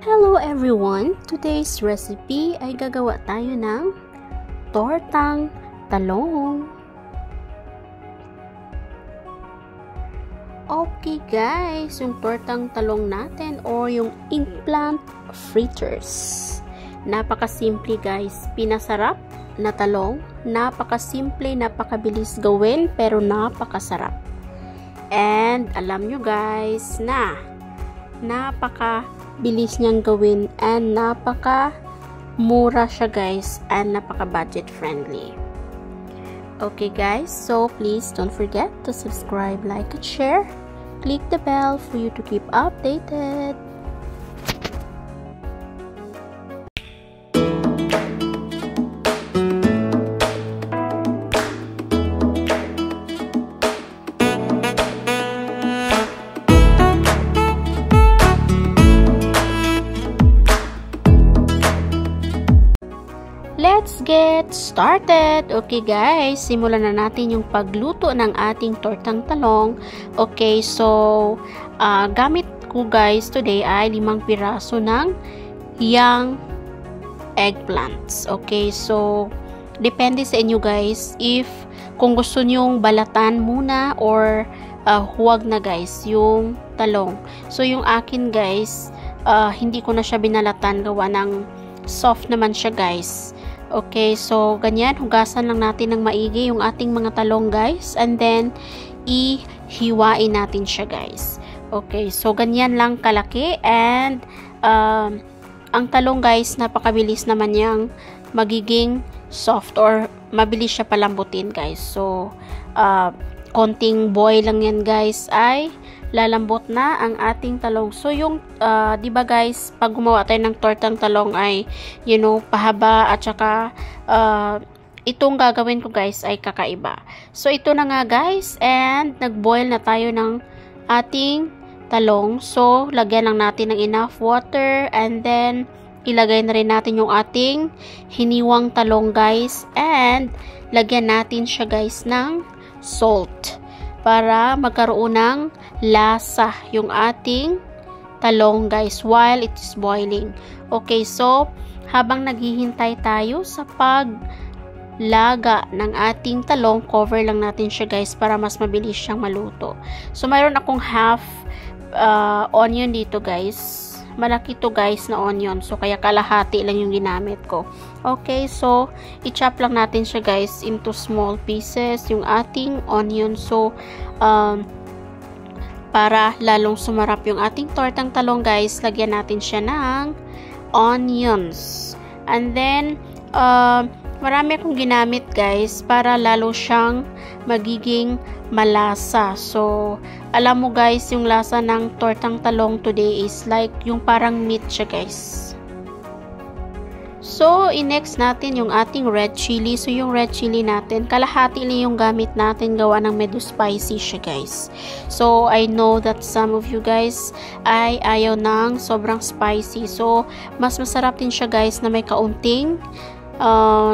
Hello everyone! Today's recipe ay gagawa tayo ng tortang talong. Okay guys, yung tortang talong natin or yung eggplant fritters. Napakasimple guys, pinasarap na talong, napakasimple, napakabilis gawin pero napakasarap. And alam nyo guys na napakabilis niyang gawin and napaka mura siya guys and napaka budget friendly. Okay guys, so please don't forget to subscribe, like and share. Click the bell for you to keep updated. Let's get started! Okay guys, simulan na natin yung pagluto ng ating tortang talong. Okay, so gamit ko guys today ay 5 piraso ng young eggplants. Okay, so depende sa inyo guys if kung gusto nyong balatan muna or huwag na guys yung talong. So yung akin guys, hindi ko na siya binalatan, gawa ng soft naman siya guys. Okay, so ganyan, hugasan lang natin ng maigi yung ating mga talong guys, and then ihiwain natin siya guys. Okay, so ganyan lang kalaki, and ang talong guys, napakabilis naman niyang magiging soft or mabilis siya palambutin guys. So konting boil lang yan guys ay lalambot na ang ating talong. So yung 'di ba guys, pag gumawa tayo ng tortang talong ay pahaba at saka itong gagawin ko guys ay kakaiba. So ito na nga guys, and nag-boil na tayo ng ating talong. So lagyan lang natin ng enough water, and then ilagay na rin natin yung ating hiniwang talong guys, and lagyan natin siya guys ng salt para magkaroon ng lasa yung ating talong guys while it is boiling. Okay, so habang naghihintay tayo sa paglaga ng ating talong, cover lang natin siya guys para mas mabilis siyang maluto. So mayroon akong half onion dito guys. Malaki to guys na onion, so kaya kalahati lang yung ginamit ko. Okay, so i-chop lang natin siya guys into small pieces yung ating onion. So para lalong sumarap yung ating tortang talong guys, lagyan natin siya ng onions, and then marami akong ginamit guys para lalo siyang magiging malasa. So alam mo guys, yung lasa ng tortang talong today is like yung parang meat siya guys. So i-next natin yung ating red chili. So yung red chili natin, kalahati lang yung gamit natin, gawa ng medyo spicy siya guys. So I know that some of you guys ay ayaw ng sobrang spicy. So mas masarap din siya guys na may kaunting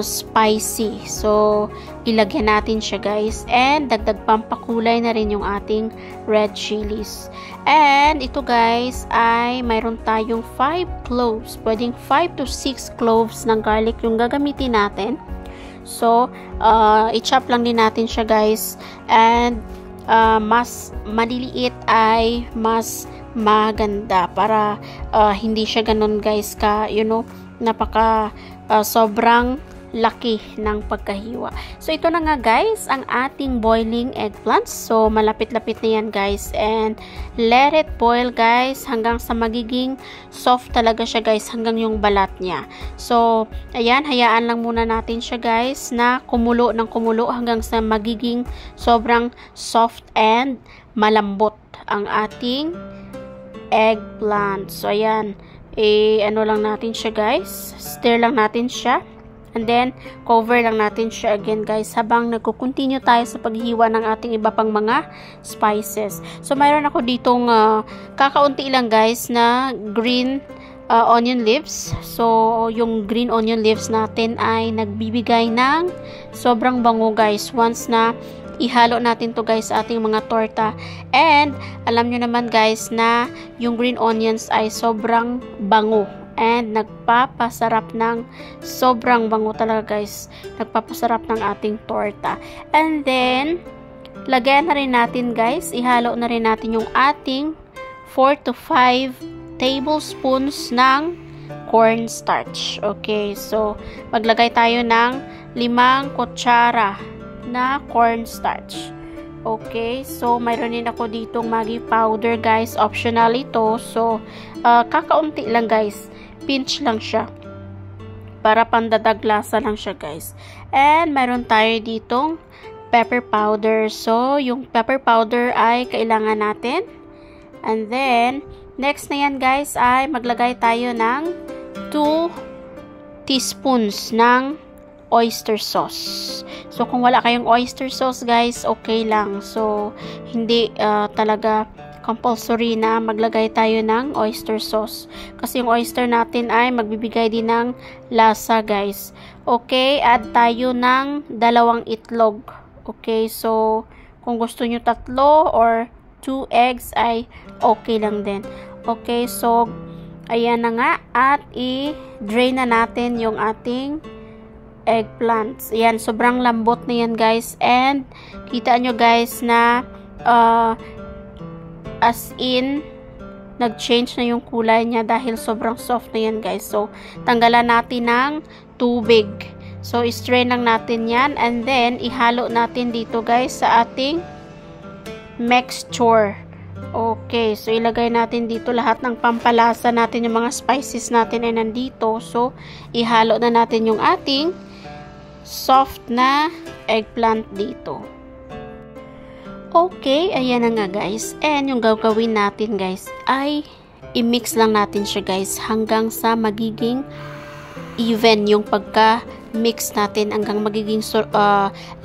spicy. So ilagyan natin siya guys, and dagdag pampakulay na rin yung ating red chilies. And ito guys ay mayroon tayong 5 cloves, pwedeng 5 to 6 cloves ng garlic yung gagamitin natin. So i-chop lang din natin siya guys, and mas maliliit ay mas maganda para hindi siya ganun guys ka napaka sobrang laki ng pagkahiwa. So ito na nga guys ang ating boiling eggplants. So malapit-lapit na yan guys, and let it boil guys hanggang sa magiging soft talaga siya guys, hanggang yung balat niya. So ayan, hayaan lang muna natin siya guys na kumulo ng kumulo hanggang sa magiging sobrang soft and malambot ang ating eggplant. So ayan, ano lang natin siya guys, stir lang natin siya, and then cover lang natin siya again guys habang nagko-continue tayo sa paghiwa ng ating iba pang mga spices. So mayroon ako ditong kakaunti lang guys na green onion leaves. So yung green onion leaves natin ay nagbibigay ng sobrang bango guys once na ihalo natin to guys sa ating mga torta. And alam nyo naman guys na yung green onions ay sobrang bango. And nagpapasarap ng sobrang bango talaga guys. Nagpapasarap ng ating torta. And then, lagyan na rin natin guys, ihalo na rin natin yung ating 4 to 5 tablespoons ng cornstarch. Okay, so maglagay tayo ng 5 kutsara na cornstarch. Okay, so mayroon din ako ditong Maggi powder guys, optional ito. So kakaunti lang guys, pinch lang siya para pandadaglasa lang siya guys. And mayroon tayo ditong pepper powder. So yung pepper powder ay kailangan natin. And then next na yan guys ay maglagay tayo ng 2 teaspoons ng oyster sauce. So kung wala kayong oyster sauce guys, okay lang. So hindi talaga compulsory na maglagay tayo ng oyster sauce. Kasi yung oyster natin ay magbibigay din ng lasa guys. Okay, add tayo ng 2 itlog. Okay, so kung gusto nyo 3 or 2 eggs ay okay lang din. Okay, so ayan na nga, at i-drain na natin yung ating eggplants. Ayan, sobrang lambot na yan guys. And kita nyo guys na as in nag-change na yung kulay niya dahil sobrang soft na yan guys. So tanggalan natin ng tubig. So i-strain lang natin yan, and then ihalo natin dito guys sa ating mixture. Okay, so ilagay natin dito lahat ng pampalasa natin, yung mga spices natin ay nandito. So ihalo na natin yung ating soft na eggplant dito. Okay, ayan na nga guys. And yung gagawin natin guys ay i-mix lang natin siya guys hanggang sa magiging even yung pagka-mix natin, hanggang magiging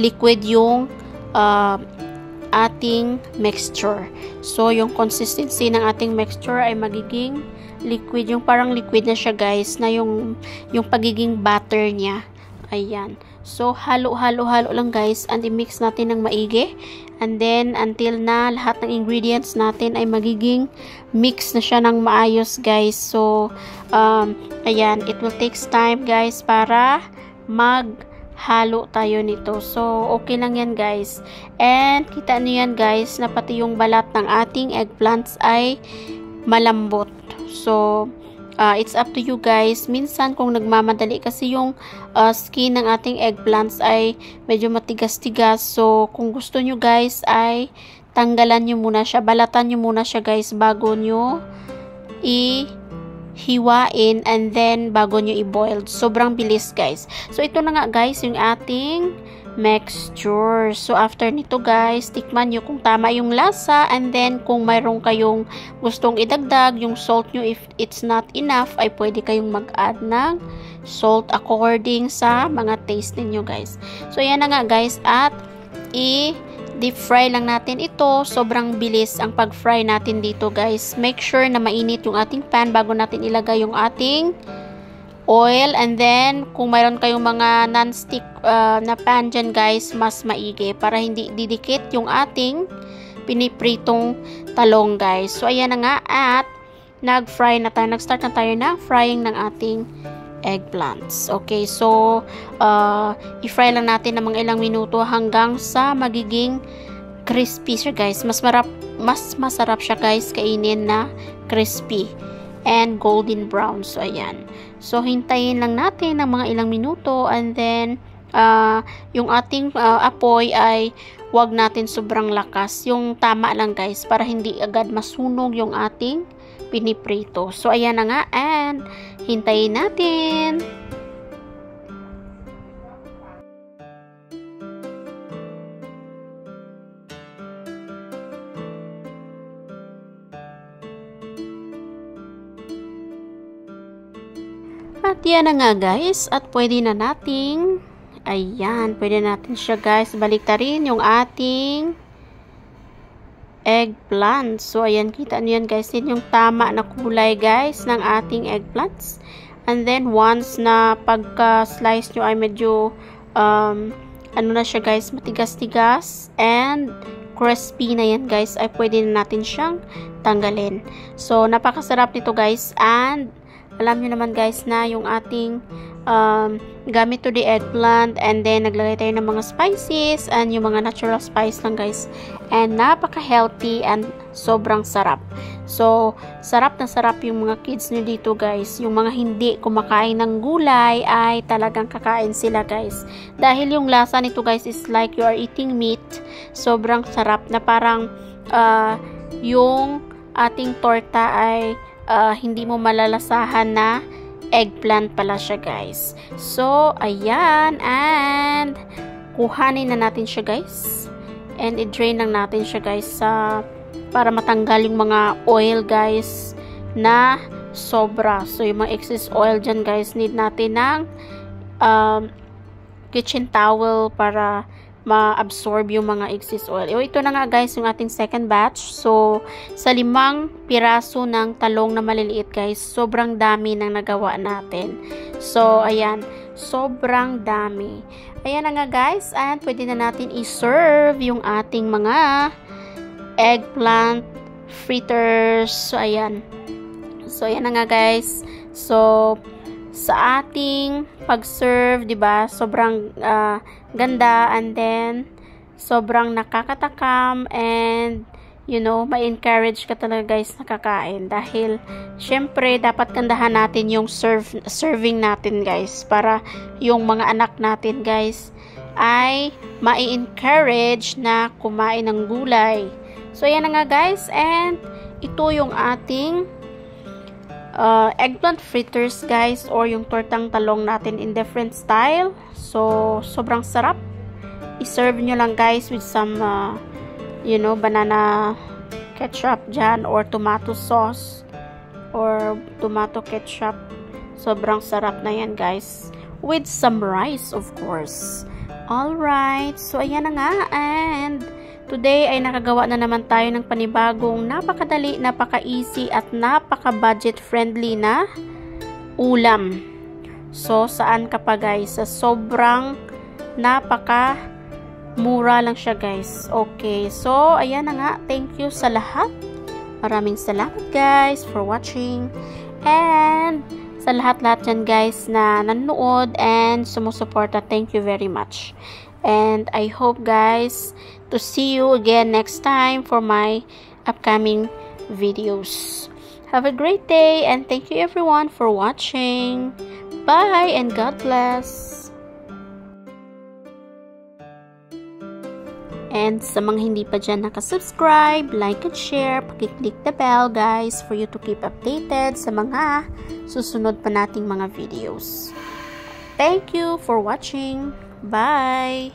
liquid yung ating mixture. So yung consistency ng ating mixture ay magiging liquid, yung parang liquid na siya guys, na yung pagiging batter niya. Ayan. So halo lang guys, and i-mix natin ng maigi. And then until na lahat ng ingredients natin ay magiging mix na siya ng maayos guys. So ayan, it will takes time guys para maghalo tayo nito. So okay lang yan guys. And kita niyo yan guys na pati yung balat ng ating eggplants ay malambot. So it's up to you guys. Minsan kung nagmamadali kasi yung skin ng ating eggplants ay medyo matigas-tigas. So kung gusto nyo guys ay tanggalan nyo muna siya, balatan nyo muna siya guys bago nyo hiwain, and then bago nyo i-boil. Sobrang bilis guys. So ito na nga guys yung ating mixture. So after nito guys, tikman nyo kung tama yung lasa, and then kung mayroon kayong gustong idagdag yung salt nyo, if it's not enough ay pwede kayong mag-add ng salt according sa mga taste ninyo guys. So ayan na nga guys, at deep fry lang natin ito. Sobrang bilis ang pag-fry natin dito guys. Make sure na mainit yung ating pan bago natin ilagay yung ating oil, and then kung mayroon kayong mga non-stick na pan dyan guys, mas maigi para hindi didikit yung ating pinipritong talong guys. So ayan na nga, at nag-fry na tayo, nag-start na tayo ng frying ng ating eggplants. Okay, so i-fry lang natin ng mga ilang minuto hanggang sa magiging crispy siya guys. Mas masarap siya guys kainin na crispy and golden brown. So ayan, so hintayin lang natin ng mga ilang minuto, and then yung ating apoy ay wag natin sobrang lakas, yung tama lang guys para hindi agad masunog yung ating piniprito. So ayan na nga, and hintayin natin. At yan na nga guys, at pwede na nating, ayan, pwede natin siya guys baliktarin yung ating eggplants. So ayan, kita nyo yan guys, yun yung tama na kulay guys ng ating eggplants. And then once na pagka-slice nyo ay medyo ano na siya guys, matigas-tigas and crispy na yan guys, ay pwede na natin siyang tanggalin. So, napakasarap nito guys, and alam nyo naman guys na yung ating gamit to the eggplant, and then naglagay tayo ng mga spices and yung mga natural spice lang guys, and napaka-healthy and sobrang sarap. So, sarap na sarap yung mga kids nyo dito guys. Yung mga hindi kumakain ng gulay ay talagang kakain sila guys. Dahil yung lasa nito guys is like you are eating meat. Sobrang sarap na parang yung ating torta ay hindi mo malalasahan na eggplant pala siya guys. So, ayan, and kuhanin na natin siya guys, and i-drain lang natin siya guys para matanggal yung mga oil guys na sobra. So, yung mga excess oil dyan guys, need natin ng kitchen towel para ma-absorb yung mga excess oil. Ito na nga guys yung ating second batch. So, sa 5 piraso ng talong na maliliit guys, sobrang dami nang nagawa natin. So, ayan, sobrang dami. Ayan na nga guys, and pwede na natin i-serve yung ating mga eggplant fritters. So, ayan. So, ayan na nga guys. So, sa ating pag-serve, 'di ba? Sobrang ganda, and then sobrang nakakatakam, and you know, ma-encourage ka talaga guys na kakain, dahil syempre dapat gandahan natin yung serving natin guys, para yung mga anak natin guys ay ma-encourage na kumain ng gulay. So ayan na nga guys, and ito yung ating eggplant fritters guys, or yung tortang talong natin in different style. So sobrang sarap. I-serve nyo lang guys with some you know, banana ketchup dyan, or tomato sauce, or tomato ketchup. Sobrang sarap na yan guys, with some rice of course. Alright, so ayan na nga, and today ay nakagawa na naman tayo ng panibagong napakadali, napaka-easy at napaka-budget friendly na ulam. So, saan ka pa guys? Sa sobrang napaka-mura lang siya guys. Okay, so ayan na nga. Thank you sa lahat. Maraming salamat guys for watching. And sa lahat-lahat dyan guys na nanonood and sumusuporta, thank you very much. And I hope guys to see you again next time for my upcoming videos. Have a great day, and thank you everyone for watching. Bye and God bless. And sa mga hindi pa dyan nakasubscribe, like and share, pakiclick the bell guys for you to keep updated sa mga susunod pa nating mga videos. Thank you for watching. Bye!